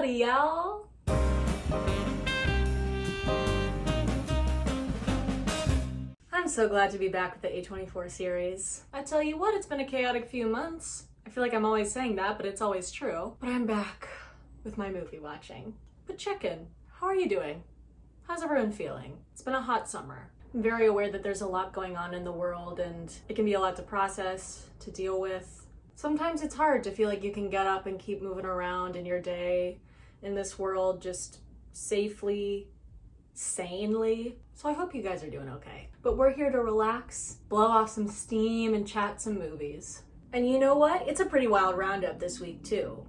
Howdy, y'all! I'm so glad to be back with the A24 series. I tell you what, it's been a chaotic few months. I feel like I'm always saying that, but it's always true. But I'm back with my movie watching. But check in. How are you doing? How's everyone feeling? It's been a hot summer. I'm very aware that there's a lot going on in the world and it can be a lot to process, to deal with. Sometimes it's hard to feel like you can get up and keep moving around in your day in this world just safely, sanely. So I hope you guys are doing okay. But we're here to relax, blow off some steam, and chat some movies. And you know what? It's a pretty wild roundup this week too.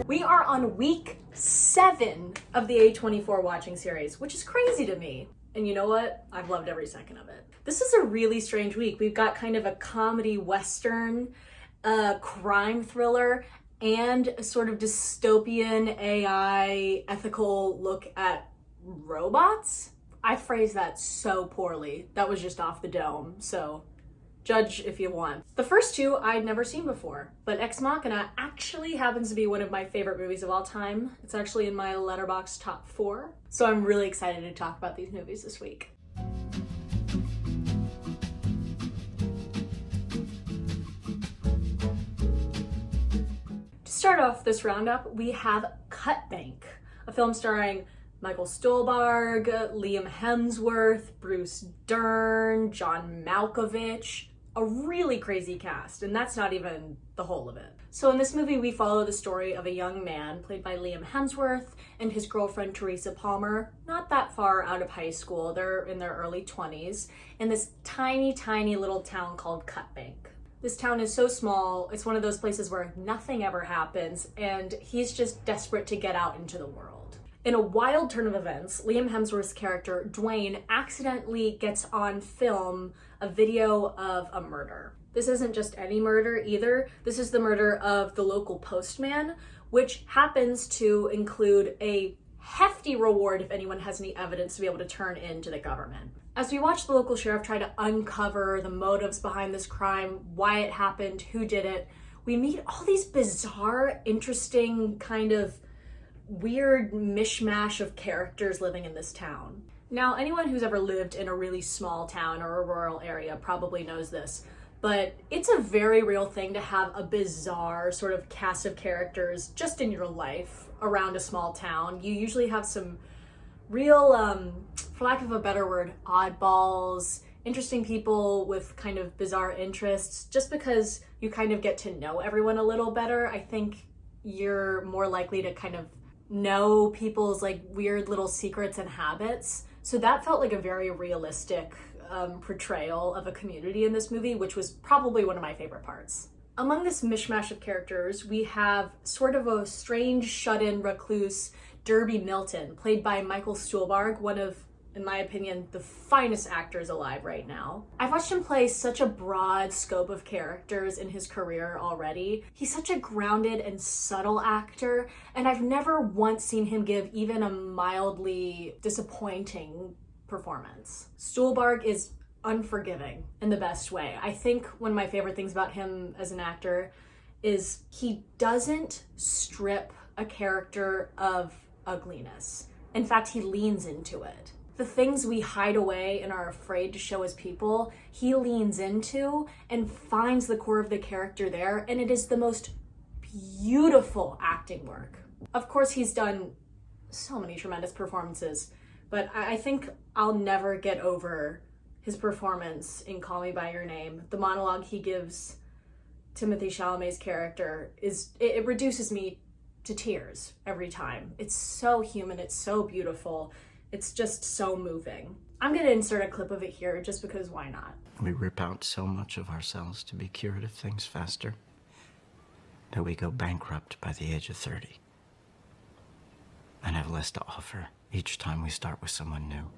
We are on week 7 of the A24 watching series, which is crazy to me. And you know what? I've loved every second of it. This is a really strange week. We've got kind of a comedy western, crime thriller, and a sort of dystopian AI ethical look at robots. I phrased that so poorly. That was just off the dome, so judge if you want. The first two I'd never seen before, but Ex Machina actually happens to be one of my favorite movies of all time. It's actually in my Letterboxd top 4, so I'm really excited to talk about these movies this week. To start off this roundup, we have Cut Bank, a film starring Michael Stuhlbarg, Liam Hemsworth, Bruce Dern, John Malkovich, a really crazy cast, and that's not even the whole of it. So in this movie, we follow the story of a young man played by Liam Hemsworth and his girlfriend Teresa Palmer, not that far out of high school. They're in their early 20s, in this tiny, tiny little town called Cut Bank. This town is so small, it's one of those places where nothing ever happens, and he's just desperate to get out into the world. In a wild turn of events, Liam Hemsworth's character, Dwayne, accidentally gets on film a video of a murder. This isn't just any murder either. This is the murder of the local postman, which happens to include a hefty reward if anyone has any evidence to be able to turn in to the government. As we watch the local sheriff try to uncover the motives behind this crime, why it happened, who did it, we meet all these bizarre, interesting, kind of weird mishmash of characters living in this town. Now, anyone who's ever lived in a really small town or a rural area probably knows this, but it's a very real thing to have a bizarre sort of cast of characters just in your life around a small town. You usually have some real, for lack of a better word, oddballs, interesting people with kind of bizarre interests. Just because you kind of get to know everyone a little better, I think you're more likely to kind of know people's like weird little secrets and habits. So that felt like a very realistic portrayal of a community in this movie, which was probably one of my favorite parts. Among this mishmash of characters, we have sort of a strange shut-in recluse, Derby Milton, played by Michael Stuhlbarg, one of, in my opinion, the finest actors alive right now. I've watched him play such a broad scope of characters in his career already. He's such a grounded and subtle actor, and I've never once seen him give even a mildly disappointing performance. Stuhlbarg is unforgiving in the best way. I think one of my favorite things about him as an actor is he doesn't strip a character of ugliness. In fact, he leans into it. The things we hide away and are afraid to show as people, he leans into and finds the core of the character there, and it is the most beautiful acting work. Of course, he's done so many tremendous performances, but I think I'll never get over his performance in Call Me By Your Name. The monologue he gives Timothée Chalamet's character it reduces me to tears every time. It's so human, it's so beautiful. It's just so moving. I'm gonna insert a clip of it here just because why not? We rip out so much of ourselves to be cured of things faster that we go bankrupt by the age of 30 and have less to offer each time we start with someone new.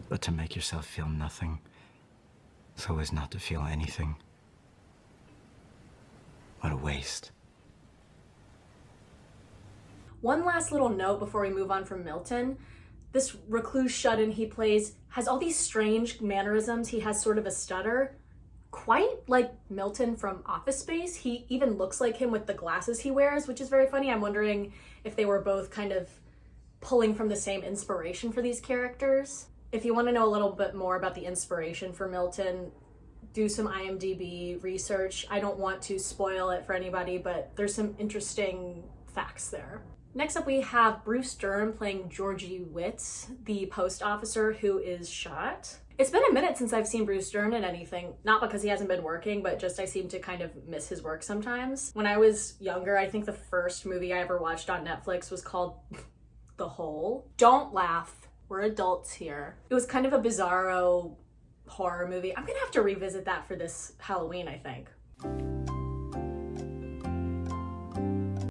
But to make yourself feel nothing so as not to feel anything. What a waste. One last little note before we move on from Milton. This recluse shut-in he plays has all these strange mannerisms. He has sort of a stutter, quite like Milton from Office Space. He even looks like him with the glasses he wears, which is very funny. I'm wondering if they were both kind of pulling from the same inspiration for these characters. If you want to know a little bit more about the inspiration for Milton, do some IMDb research. I don't want to spoil it for anybody, but there's some interesting facts there. Next up, we have Bruce Dern playing Georgie Witz, the post officer who is shot. It's been a minute since I've seen Bruce Dern in anything, not because he hasn't been working, but just I seem to kind of miss his work sometimes. When I was younger, I think the first movie I ever watched on Netflix was called The Hole. Don't laugh, we're adults here. It was kind of a bizarro horror movie. I'm gonna have to revisit that for this Halloween, I think.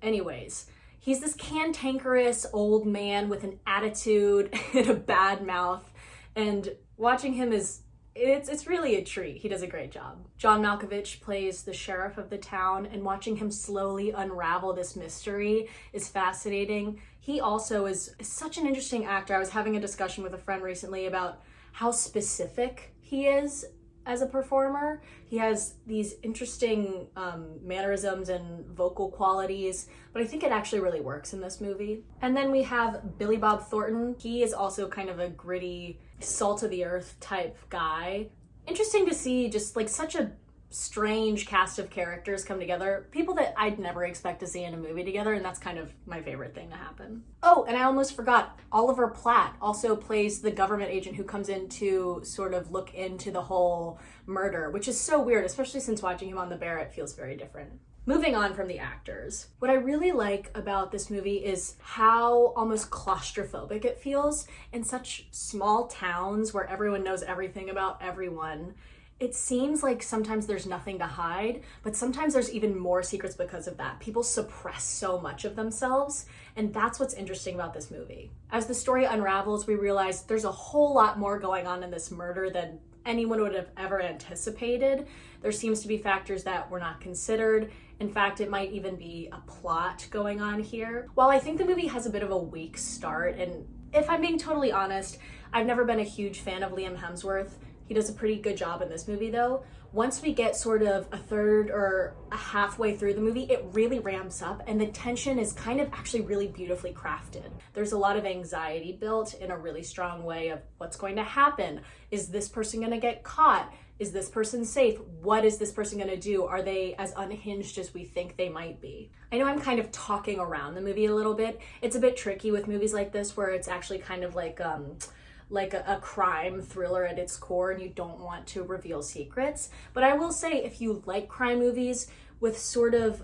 Anyways, he's this cantankerous old man with an attitude and a bad mouth, and watching him it's really a treat. He does a great job. John Malkovich plays the sheriff of the town, and watching him slowly unravel this mystery is fascinating. He also is such an interesting actor. I was having a discussion with a friend recently about how specific he is as a performer. He has these interesting mannerisms and vocal qualities, but I think it actually really works in this movie. And then we have Billy Bob Thornton. He is also kind of a gritty, salt of the earth type guy. Interesting to see just like such a strange cast of characters come together. People that I'd never expect to see in a movie together, and that's kind of my favorite thing to happen. Oh, and I almost forgot, Oliver Platt also plays the government agent who comes in to sort of look into the whole murder, which is so weird, especially since watching him on The Bear, it feels very different. Moving on from the actors, what I really like about this movie is how almost claustrophobic it feels in such small towns where everyone knows everything about everyone. It seems like sometimes there's nothing to hide, but sometimes there's even more secrets because of that. People suppress so much of themselves, and that's what's interesting about this movie. As the story unravels, we realize there's a whole lot more going on in this murder than anyone would have ever anticipated. There seems to be factors that were not considered. In fact, it might even be a plot going on here. While I think the movie has a bit of a weak start, and if I'm being totally honest, I've never been a huge fan of Liam Hemsworth. He does a pretty good job in this movie though. Once we get sort of a third or a halfway through the movie, it really ramps up and the tension is kind of actually really beautifully crafted. There's a lot of anxiety built in a really strong way of what's going to happen. Is this person gonna get caught? Is this person safe? What is this person gonna do? Are they as unhinged as we think they might be? I know I'm kind of talking around the movie a little bit. It's a bit tricky with movies like this where it's actually kind of like a crime thriller at its core and you don't want to reveal secrets. But I will say, if you like crime movies with sort of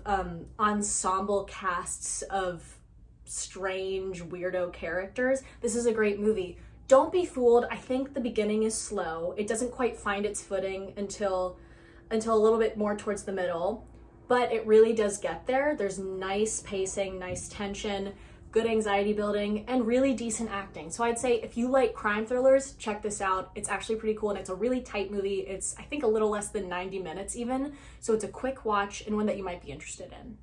ensemble casts of strange weirdo characters, this is a great movie. Don't be fooled. I think the beginning is slow. It doesn't quite find its footing until a little bit more towards the middle, but it really does get there. There's nice pacing, nice tension, good anxiety building, and really decent acting. So I'd say if you like crime thrillers, check this out. It's actually pretty cool, and it's a really tight movie. It's, I think, a little less than 90 minutes even, so it's a quick watch and one that you might be interested in.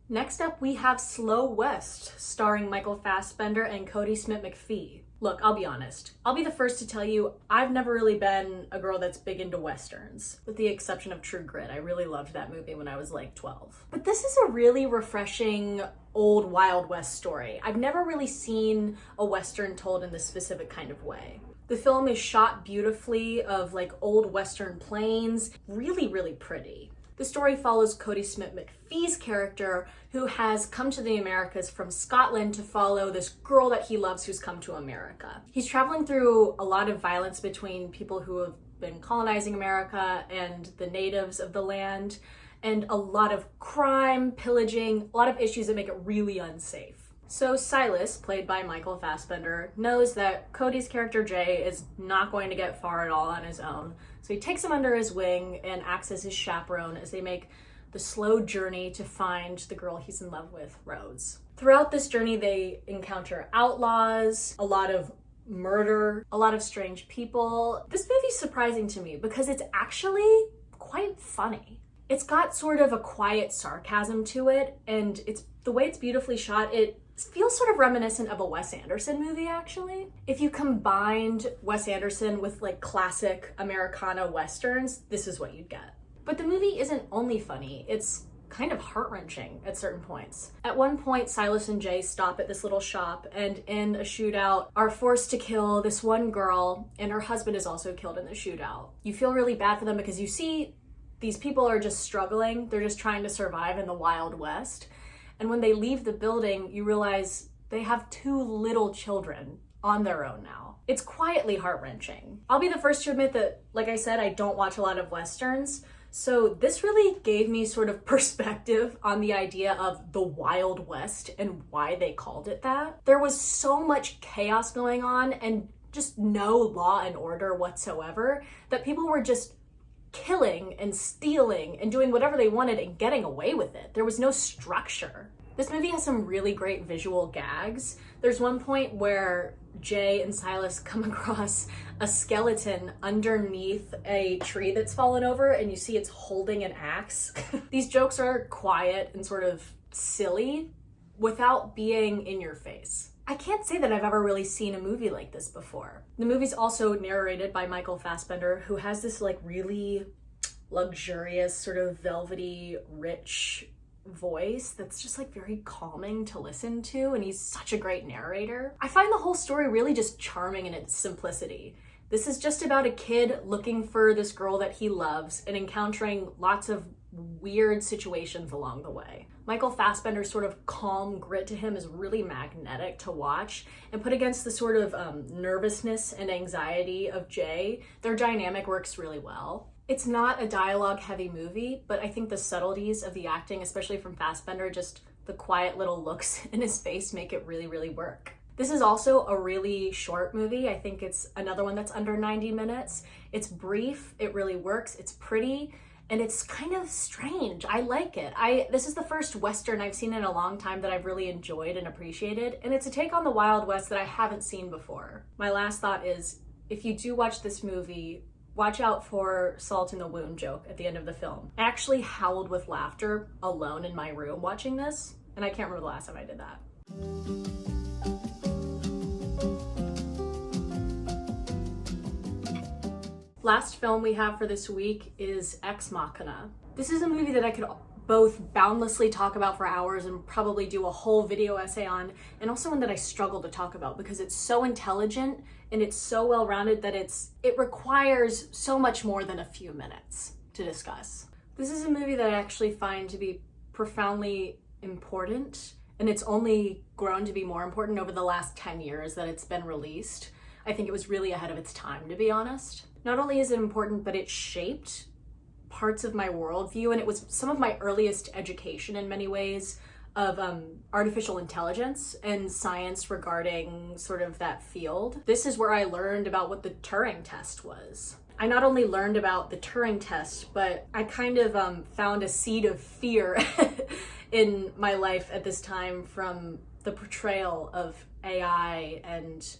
Next up, we have Slow West, starring Michael Fassbender and Cody Smith-McPhee. Look, I'll be honest. I'll be the first to tell you, I've never really been a girl that's big into Westerns, with the exception of True Grit. I really loved that movie when I was like 12. But this is a really refreshing old Wild West story. I've never really seen a Western told in this specific kind of way. The film is shot beautifully of like old Western plains, really, really pretty. The story follows Cody Smith-McPhee's character, who has come to the Americas from Scotland to follow this girl that he loves who's come to America. He's traveling through a lot of violence between people who have been colonizing America and the natives of the land, and a lot of crime, pillaging, a lot of issues that make it really unsafe. So Silas, played by Michael Fassbender, knows that Cody's character Jay is not going to get far at all on his own. So he takes him under his wing and acts as his chaperone as they make the slow journey to find the girl he's in love with, Rose. Throughout this journey, they encounter outlaws, a lot of murder, a lot of strange people. This movie's surprising to me because it's actually quite funny. It's got sort of a quiet sarcasm to it, and the way it's beautifully shot, it feels sort of reminiscent of a Wes Anderson movie, actually. If you combined Wes Anderson with like classic Americana Westerns, this is what you'd get. But the movie isn't only funny, it's kind of heart-wrenching at certain points. At one point, Silas and Jay stop at this little shop and in a shootout are forced to kill this one girl, and her husband is also killed in the shootout. You feel really bad for them because you see these people are just struggling. They're just trying to survive in the Wild West. And when they leave the building, you realize they have 2 little children on their own now. It's quietly heart-wrenching. I'll be the first to admit that, like I said, I don't watch a lot of Westerns. So this really gave me sort of perspective on the idea of the Wild West and why they called it that. There was so much chaos going on and just no law and order whatsoever that people were just killing and stealing and doing whatever they wanted and getting away with it. There was no structure. This movie has some really great visual gags. There's one point where Jay and Silas come across a skeleton underneath a tree that's fallen over, and you see it's holding an axe. These jokes are quiet and sort of silly without being in your face. I can't say that I've ever really seen a movie like this before. The movie's also narrated by Michael Fassbender, who has this like really luxurious, sort of velvety, rich voice that's just like very calming to listen to, and he's such a great narrator. I find the whole story really just charming in its simplicity. This is just about a kid looking for this girl that he loves and encountering lots of weird situations along the way. Michael Fassbender's sort of calm grit to him is really magnetic to watch, and put against the sort of nervousness and anxiety of Jay, their dynamic works really well. It's not a dialogue-heavy movie, but I think the subtleties of the acting, especially from Fassbender, just the quiet little looks in his face make it really, really work. This is also a really short movie. I think it's another one that's under 90 minutes. It's brief, it really works, it's pretty, and it's kind of strange. I like it. This is the first Western I've seen in a long time that I've really enjoyed and appreciated, and it's a take on the Wild West that I haven't seen before. My last thought is, if you do watch this movie, watch out for salt in the wound joke at the end of the film. I actually howled with laughter alone in my room watching this, and I can't remember the last time I did that. Last film we have for this week is Ex Machina. This is a movie that I could both boundlessly talk about for hours and probably do a whole video essay on, and also one that I struggle to talk about because it's so intelligent and it's so well-rounded that it requires so much more than a few minutes to discuss. This is a movie that I actually find to be profoundly important, and it's only grown to be more important over the last 10 years that it's been released. I think it was really ahead of its time, to be honest. Not only is it important, but it shaped parts of my worldview, and it was some of my earliest education in many ways of artificial intelligence and science regarding sort of that field. This is where I learned about what the Turing test was. I not only learned about the Turing test, but I kind of found a seed of fear in my life at this time from the portrayal of AI and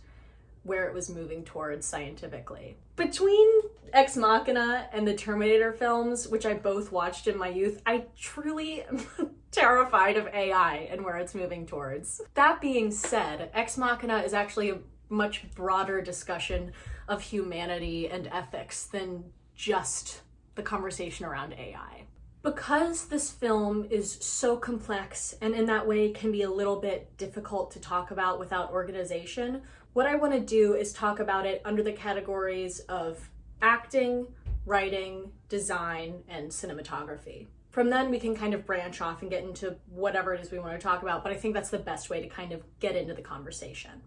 where it was moving towards scientifically. Between Ex Machina and the Terminator films, which I both watched in my youth, I truly am terrified of AI and where it's moving towards. That being said, Ex Machina is actually a much broader discussion of humanity and ethics than just the conversation around AI. Because this film is so complex and in that way can be a little bit difficult to talk about without organization, what I want to do is talk about it under the categories of acting, writing, design, and cinematography. From then we can kind of branch off and get into whatever it is we want to talk about, but I think that's the best way to kind of get into the conversation.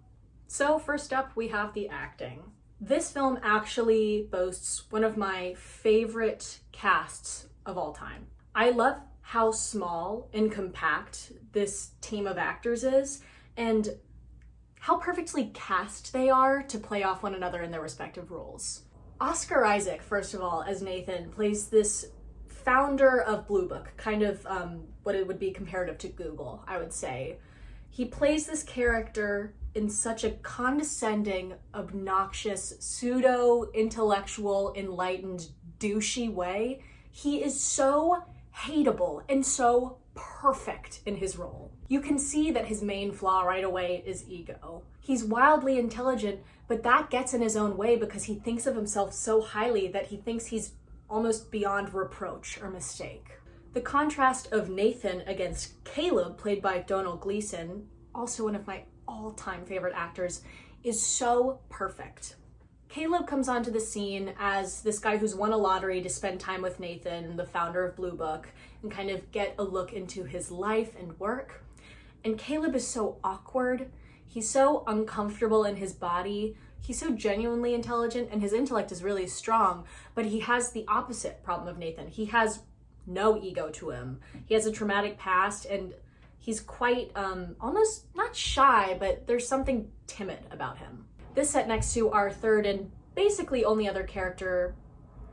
So first up, we have the acting. This film actually boasts one of my favorite casts of all time. I love how small and compact this team of actors is, and how perfectly cast they are to play off one another in their respective roles. Oscar Isaac, first of all, as Nathan, plays this founder of Blue Book, kind of what it would be comparative to Google, I would say. He plays this character in such a condescending, obnoxious, pseudo-intellectual, enlightened, douchey way. He is so hateable and so perfect in his role. You can see that his main flaw right away is ego. He's wildly intelligent, but that gets in his own way because he thinks of himself so highly that he thinks he's almost beyond reproach or mistake. The contrast of Nathan against Caleb, played by Domhnall Gleeson, also one of my all-time favorite actors, is so perfect. Caleb comes onto the scene as this guy who's won a lottery to spend time with Nathan, the founder of Blue Book, and kind of get a look into his life and work. And Caleb is so awkward. He's so uncomfortable in his body. He's so genuinely intelligent, and his intellect is really strong, but he has the opposite problem of Nathan. He has no ego to him. He has a traumatic past, and he's quite almost not shy, but there's something timid about him. This set next to our third and basically only other character,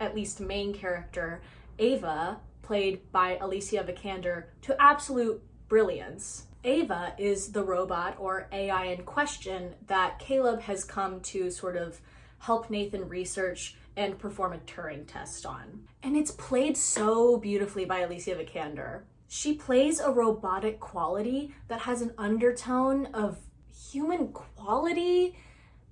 at least main character, Ava, played by Alicia Vikander, to absolute brilliance. Ava is the robot or AI in question that Caleb has come to sort of help Nathan research and perform a Turing test on. And it's played so beautifully by Alicia Vikander. She plays a robotic quality that has an undertone of human quality.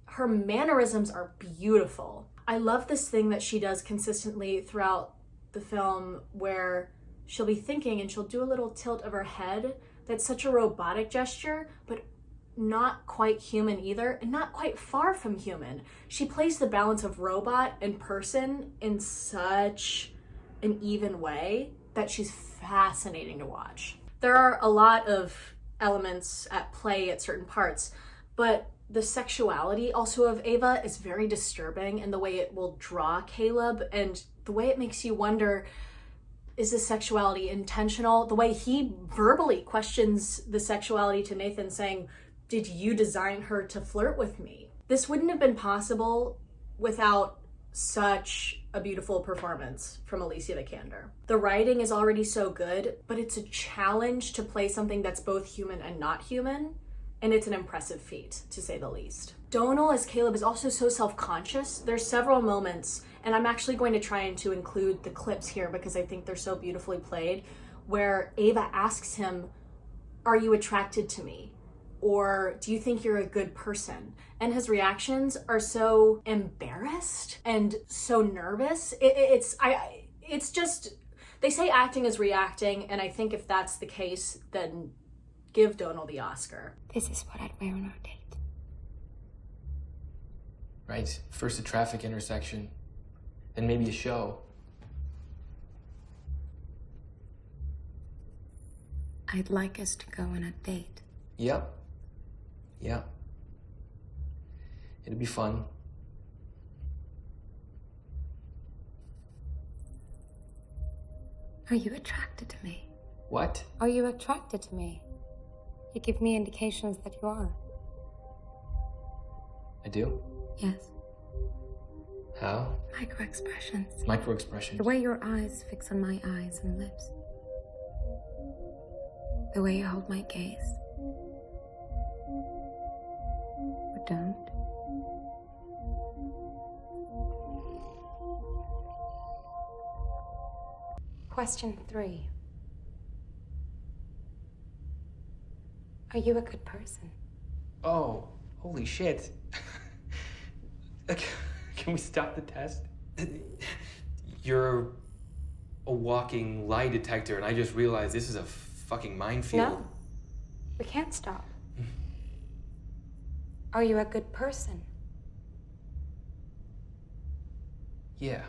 Her mannerisms are beautiful. I love this thing that she does consistently throughout the film where she'll be thinking and she'll do a little tilt of her head. That's such a robotic gesture, but not quite human either, and not quite far from human. She plays the balance of robot and person in such an even way that she's fascinating to watch. There are a lot of elements at play at certain parts, but the sexuality also of Ava is very disturbing, and the way it will draw Caleb and the way it makes you wonder, is this sexuality intentional? The way he verbally questions the sexuality to Nathan, saying, did you design her to flirt with me? This wouldn't have been possible without such a beautiful performance from Alicia Vikander. The writing is already so good, but it's a challenge to play something that's both human and not human, and it's an impressive feat, to say the least. Domhnall as Caleb is also so self-conscious. There's several moments, and I'm actually going to try and to include the clips here because I think they're so beautifully played, where Ava asks him, are you attracted to me? Or do you think you're a good person? And his reactions are so embarrassed and so nervous. It's just, they say acting is reacting, and I think if that's the case, then give Domhnall the Oscar. This is what I'd wear on our date. Right? First a traffic intersection, then maybe a show. I'd like us to go on a date. Yep. Yeah. It'd be fun. Are you attracted to me? What? Are you attracted to me? You give me indications that you are. I do? Yes. How? Micro-expressions. Micro-expressions. The way your eyes fix on my eyes and lips. The way you hold my gaze. Or don't. Question 3. Are you a good person? Oh, holy shit. Can we stop the test? You're a walking lie detector, and I just realized this is a fucking minefield. No, we can't stop. Are you a good person? Yeah,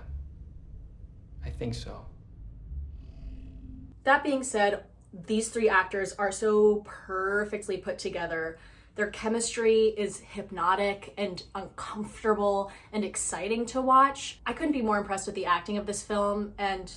I think so. That being said, these three actors are so perfectly put together. Their chemistry is hypnotic and uncomfortable and exciting to watch. I couldn't be more impressed with the acting of this film, and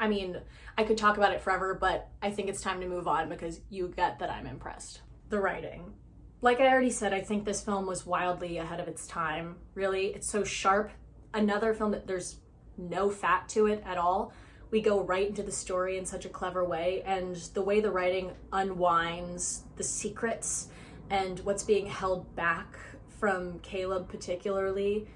I mean, I could talk about it forever, but I think it's time to move on because you get that I'm impressed. The writing. Like I already said, I think this film was wildly ahead of its time. Really, it's so sharp. Another film that there's no fat to it at all. We go right into the story in such a clever way, and the way the writing unwinds the secrets and what's being held back from Caleb particularly,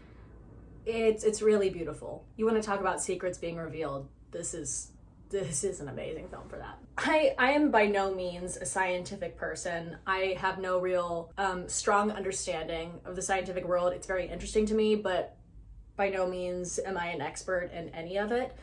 it's really beautiful. You want to talk about secrets being revealed. this is an amazing film for that. I am by no means a scientific person. I have no real strong understanding of the scientific world. It's very interesting to me, but by no means am I an expert in any of it.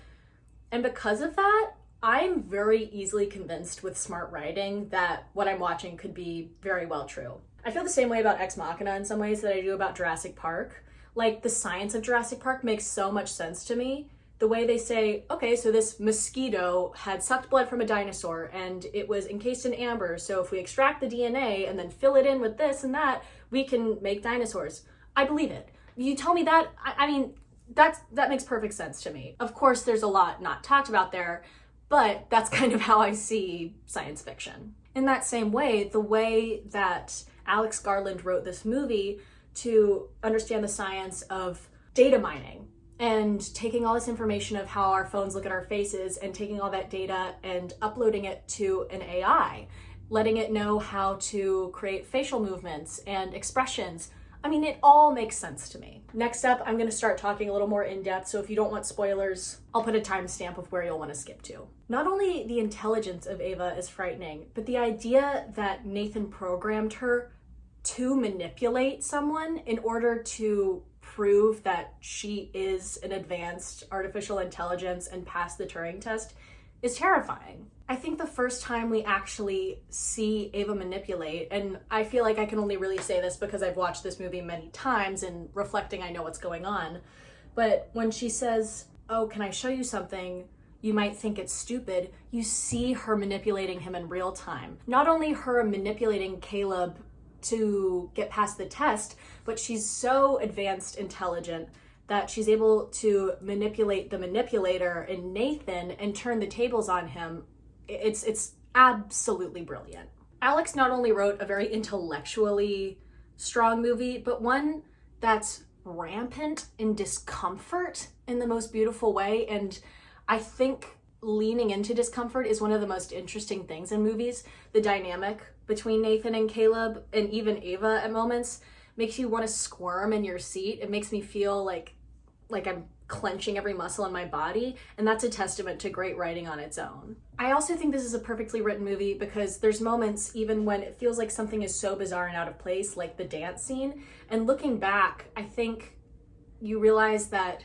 And because of that, I'm very easily convinced with smart writing that what I'm watching could be very well true. I feel the same way about Ex Machina in some ways that I do about Jurassic Park. Like, the science of Jurassic Park makes so much sense to me. The way they say, okay, so this mosquito had sucked blood from a dinosaur and it was encased in amber, so if we extract the DNA and then fill it in with this and that, we can make dinosaurs. I believe it. You tell me that, I mean, that makes perfect sense to me. Of course, there's a lot not talked about there, but that's kind of how I see science fiction. In that same way, the way that Alex Garland wrote this movie to understand the science of data mining and taking all this information of how our phones look at our faces and taking all that data and uploading it to an AI, letting it know how to create facial movements and expressions. I mean, it all makes sense to me. Next up, I'm gonna start talking a little more in depth, so if you don't want spoilers, I'll put a timestamp of where you'll wanna skip to. Not only the intelligence of Ava is frightening, but the idea that Nathan programmed her to manipulate someone in order to prove that she is an advanced artificial intelligence and pass the Turing test is terrifying. I think the first time we actually see Ava manipulate, and I feel like I can only really say this because I've watched this movie many times and reflecting I know what's going on, but when she says, oh, can I show you something? You might think it's stupid. You see her manipulating him in real time. Not only her manipulating Caleb to get past the test, but she's so advanced intelligent that she's able to manipulate the manipulator in Nathan and turn the tables on him. It's absolutely brilliant. Alex not only wrote a very intellectually strong movie, but one that's rampant in discomfort in the most beautiful way. And I think leaning into discomfort is one of the most interesting things in movies. The dynamic between Nathan and Caleb, and even Ava at moments, makes you want to squirm in your seat. It makes me feel like I'm clenching every muscle in my body, and that's a testament to great writing on its own. I also think this is a perfectly written movie because there's moments even when it feels like something is so bizarre and out of place, like the dance scene, and looking back, I think you realize that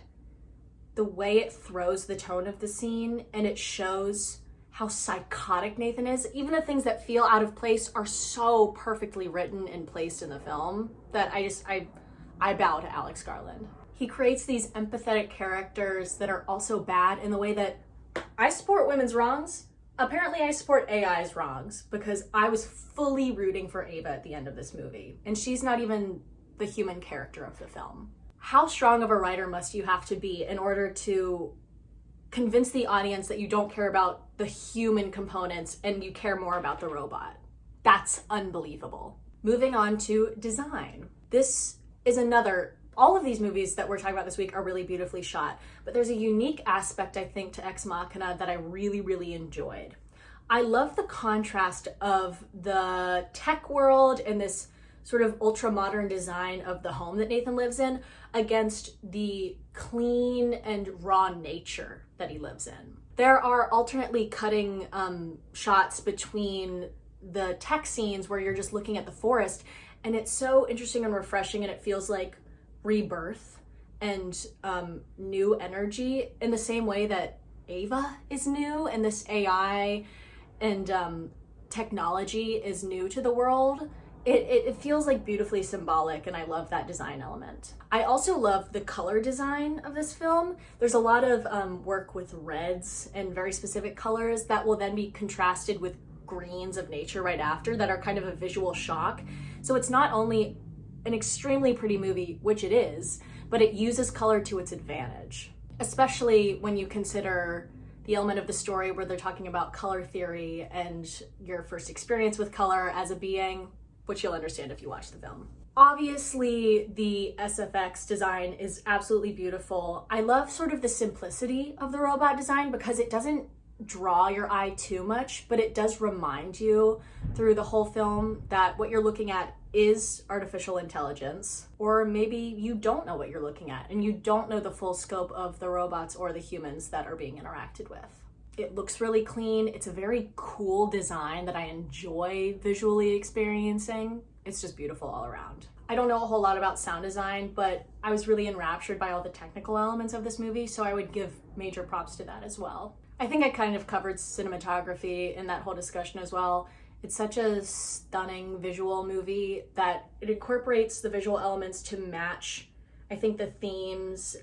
the way it throws the tone of the scene and it shows how psychotic Nathan is, even the things that feel out of place are so perfectly written and placed in the film that I bow to Alex Garland. He creates these empathetic characters that are also bad in the way that I support women's wrongs. Apparently I support AI's wrongs because I was fully rooting for Ava at the end of this movie, and she's not even the human character of the film. How strong of a writer must you have to be in order to convince the audience that you don't care about the human components and you care more about the robot? That's unbelievable. Moving on to design. This is all of these movies that we're talking about this week are really beautifully shot, but there's a unique aspect, I think, to Ex Machina that I really, really enjoyed. I love the contrast of the tech world and this sort of ultra-modern design of the home that Nathan lives in against the clean and raw nature that he lives in. There are alternately cutting shots between the tech scenes where you're just looking at the forest, and it's so interesting and refreshing, and it feels like rebirth and new energy in the same way that Ava is new and this AI and technology is new to the world. It feels like beautifully symbolic, and I love that design element. I also love the color design of this film. There's a lot of work with reds and very specific colors that will then be contrasted with greens of nature right after that are kind of a visual shock. So it's not only an extremely pretty movie, which it is, but it uses color to its advantage, especially when you consider the element of the story where they're talking about color theory and your first experience with color as a being, which you'll understand if you watch the film. Obviously, the SFX design is absolutely beautiful. I love sort of the simplicity of the robot design because it doesn't draw your eye too much, but it does remind you through the whole film that what you're looking at is artificial intelligence, or maybe you don't know what you're looking at and you don't know the full scope of the robots or the humans that are being interacted with. It looks really clean. It's a very cool design that I enjoy visually experiencing. It's just beautiful all around. I don't know a whole lot about sound design, but I was really enraptured by all the technical elements of this movie, so I would give major props to that as well. I think I kind of covered cinematography in that whole discussion as well. It's such a stunning visual movie that it incorporates the visual elements to match, I think, the themes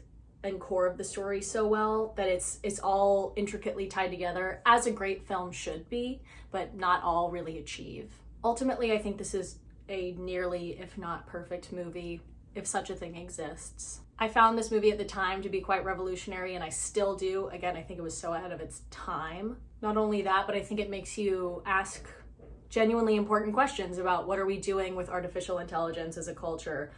and core of the story so well that it's all intricately tied together, as a great film should be, but not all really achieve. Ultimately, I think this is a nearly, if not perfect movie, if such a thing exists. I found this movie at the time to be quite revolutionary, and I still do. Again, I think it was so ahead of its time. Not only that, but I think it makes you ask genuinely important questions about what are we doing with artificial intelligence as a culture?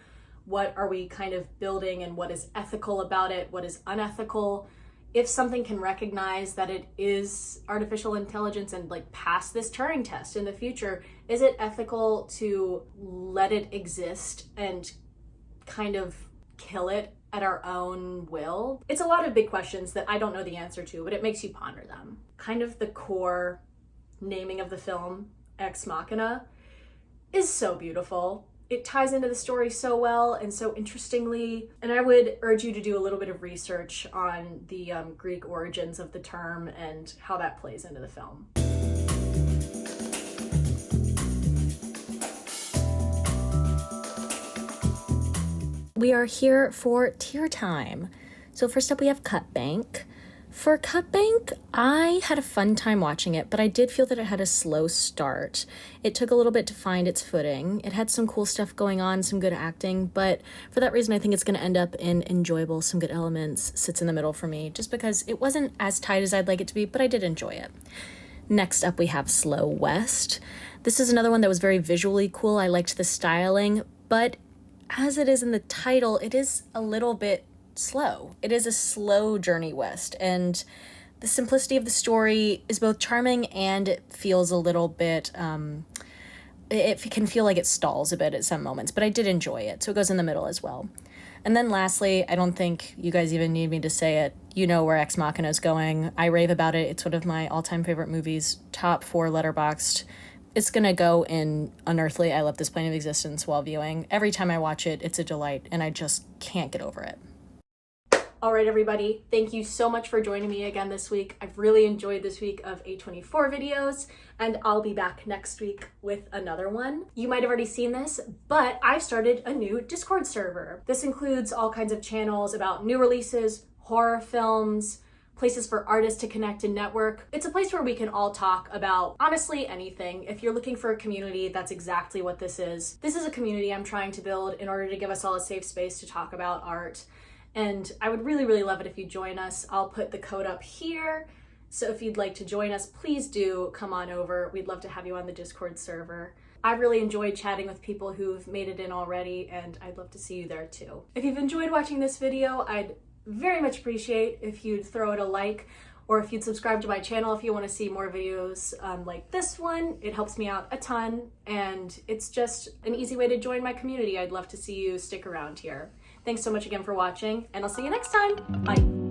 What are we kind of building, and what is ethical about it? What is unethical? If something can recognize that it is artificial intelligence and like pass this Turing test in the future, is it ethical to let it exist and kind of kill it at our own will? It's a lot of big questions that I don't know the answer to, but it makes you ponder them. Kind of the core naming of the film, Ex Machina, is so beautiful. It ties into the story so well and so interestingly, and I would urge you to do a little bit of research on the Greek origins of the term and how that plays into the film. We are here for tier time. So first up we have Cut Bank. For Cut Bank, I had a fun time watching it, but I did feel that it had a slow start. It took a little bit to find its footing. It had some cool stuff going on, some good acting, but for that reason I think it's going to end up in enjoyable, some good elements, sits in the middle for me, just because it wasn't as tight as I'd like it to be, but I did enjoy it. Next up we have Slow West. This is another one that was very visually cool. I liked the styling, but as it is in the title, it is a little bit slow. It is a slow journey west, and the simplicity of the story is both charming and it feels a little bit, it can feel like it stalls a bit at some moments, but I did enjoy it, so it goes in the middle as well. And then lastly, I don't think you guys even need me to say it, you know where Ex Machina is going. I rave about it. It's one of my all-time favorite movies, top 4 Letterboxd. It's gonna go in unearthly. I love this plane of existence while viewing. Every time I watch it, it's a delight, and I just can't get over it. All right, everybody, thank you so much for joining me again this week. I've really enjoyed this week of A24 videos, and I'll be back next week with another one. You might have already seen this, but I've started a new Discord server. This includes all kinds of channels about new releases, horror films, places for artists to connect and network. It's a place where we can all talk about honestly anything. If you're looking for a community, that's exactly what this is. This is a community I'm trying to build in order to give us all a safe space to talk about art. And I would really, really love it if you join us. I'll put the code up here. So if you'd like to join us, please do come on over. We'd love to have you on the Discord server. I've really enjoyed chatting with people who've made it in already, and I'd love to see you there too. If you've enjoyed watching this video, I'd very much appreciate if you'd throw it a like, or if you'd subscribe to my channel if you want to see more videos like this one. It helps me out a ton, and it's just an easy way to join my community. I'd love to see you stick around here. Thanks so much again for watching, and I'll see you next time. Bye.